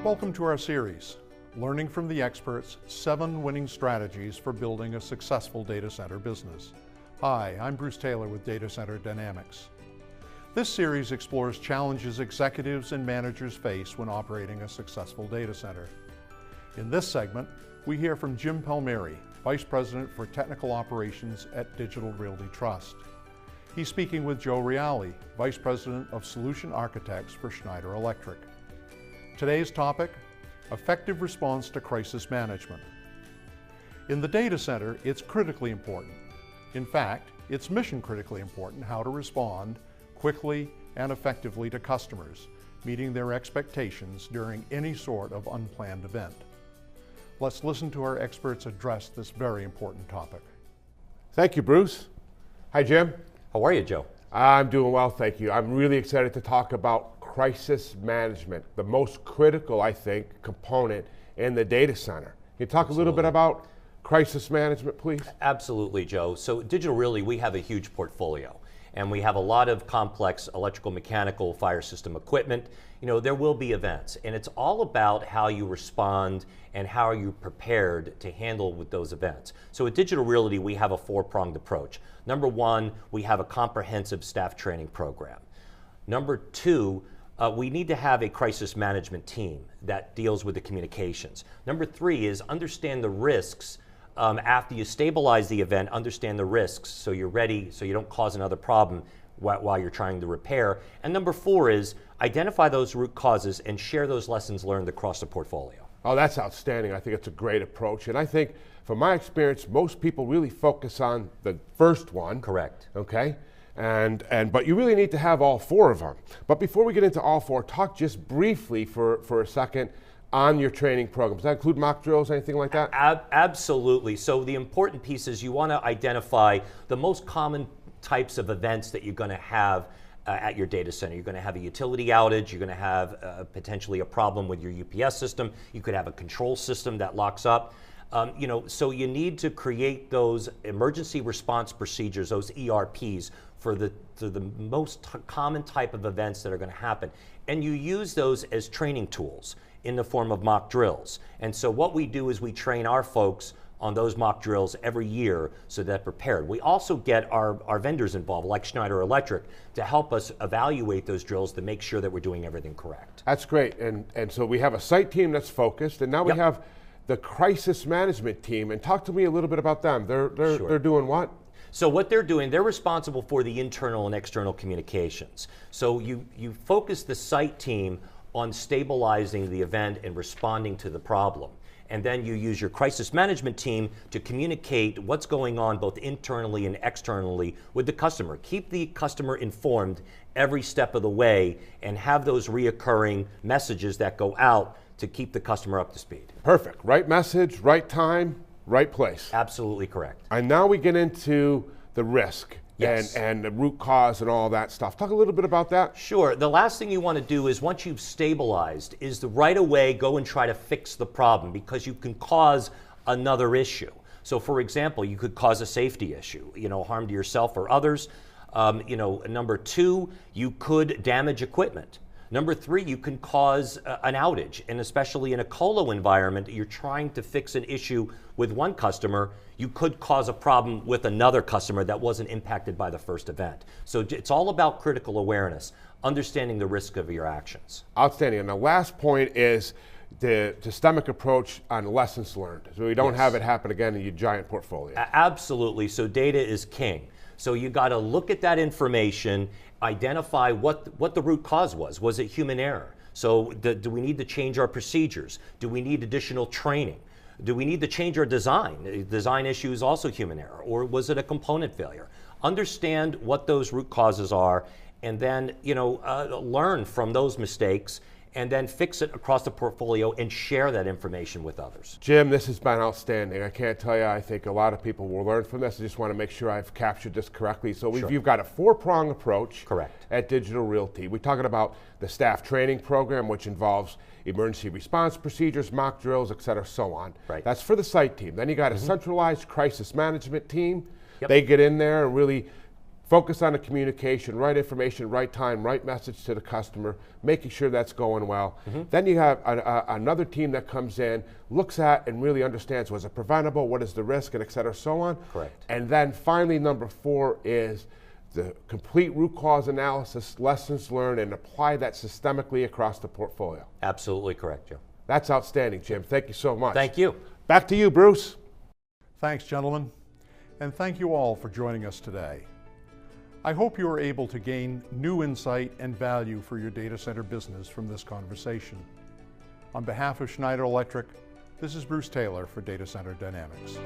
Welcome to our series, Learning from the Experts, 7 Winning Strategies for Building a Successful Data Center Business. Hi, I'm Bruce Taylor with Data Center Dynamics. This series explores challenges executives and managers face when operating a successful data center. In this segment, we hear from Jim Palmieri, Vice President for Technical Operations at Digital Realty Trust. He's speaking with Joe Reale, Vice President of Solution Architects for Schneider Electric. Today's topic, effective response to crisis management. In the data center, it's critically important. In fact, it's mission critically important how to respond quickly and effectively to customers, meeting their expectations during any sort of unplanned event. Let's listen to our experts address this very important topic. Thank you, Bruce. Hi, Jim. How are you, Joe? I'm doing well, thank you. I'm really excited to talk about crisis management, the most critical, I think, component in the data center. Can you talk a little bit about crisis management, please? Absolutely, Joe. So at Digital Realty, we have a huge portfolio, and we have a lot of complex electrical, mechanical, fire system equipment. You know, there will be events, and it's all about how you respond and how are you prepared to handle with those events. So at Digital Realty, we have a 4-pronged approach. Number 1, we have a comprehensive staff training program. Number 2, we need to have a crisis management team that deals with the communications. Number 3 is understand the risks. After you stabilize the event, understand the risks so you're ready, so you don't cause another problem while you're trying to repair. And number 4 is identify those root causes and share those lessons learned across the portfolio. Oh, that's outstanding. I think it's a great approach. And I think, from my experience, most people really focus on the first one. Correct. Okay? But you really need to have all 4 of them. But before we get into all 4, talk just briefly for a second on your training program. Does that include mock drills, anything like that? Absolutely. So the important piece is you want to identify the most common types of events that you're going to have at your data center. You're going to have a utility outage. You're going to have potentially a problem with your UPS system. You could have a control system that locks up. So you need to create those emergency response procedures, those ERPs, for the most common type of events that are going to happen. And you use those as training tools in the form of mock drills. And so what we do is we train our folks on those mock drills every year so they're prepared. We also get our vendors involved, like Schneider Electric, to help us evaluate those drills to make sure that we're doing everything correct. That's great. And so we have a site team that's focused, and now we have the crisis management team. And talk to me a little bit about them. They're doing what? So what they're doing, they're responsible for the internal and external communications. So you focus the site team on stabilizing the event and responding to the problem. And then you use your crisis management team to communicate what's going on both internally and externally with the customer. Keep the customer informed every step of the way and have those reoccurring messages that go out to keep the customer up to speed. Perfect. Right message, right time, right place. Absolutely correct. And now we get into the risk. Yes. And the root cause and all that stuff. Talk a little bit about that. Sure. The last thing you want to do is, once you've stabilized, is to right away go and try to fix the problem, because you can cause another issue. So for example, you could cause a safety issue, harm to yourself or others. Number 2, you could damage equipment. Number 3, you can cause an outage, and especially in a colo environment, you're trying to fix an issue with one customer, you could cause a problem with another customer that wasn't impacted by the first event. So it's all about critical awareness, understanding the risk of your actions. Outstanding. And the last point is the systemic approach on lessons learned, so we don't have it happen again in your giant portfolio. Absolutely. So data is king. So you got to look at that information, identify what the root cause was. Was it human error? So do we need to change our procedures? Do we need additional training? Do we need to change our design? Design issue is also human error. Or was it a component failure? Understand what those root causes are, and then learn from those mistakes, and then fix it across the portfolio and share that information with others. Jim, this has been outstanding. I can't tell you, I think a lot of people will learn from this. I just want to make sure I've captured this correctly. So you've got a 4-prong approach. Correct. At Digital Realty. We're talking about the staff training program, which involves emergency response procedures, mock drills, et cetera, so on. Right. That's for the site team. Then you got a centralized crisis management team. They get in there and really Focus on the communication, right information, right time, right message to the customer, making sure that's going well. Then you have another team that comes in, looks at and really understands, was it preventable, what is the risk, and et cetera, so on. Correct. And then finally, number 4 is the complete root cause analysis, lessons learned, and apply that systemically across the portfolio. Absolutely correct, Joe. That's outstanding, Jim. Thank you so much. Thank you. Back to you, Bruce. Thanks, gentlemen. And thank you all for joining us today. I hope you are able to gain new insight and value for your data center business from this conversation. On behalf of Schneider Electric, this is Bruce Taylor for Data Center Dynamics.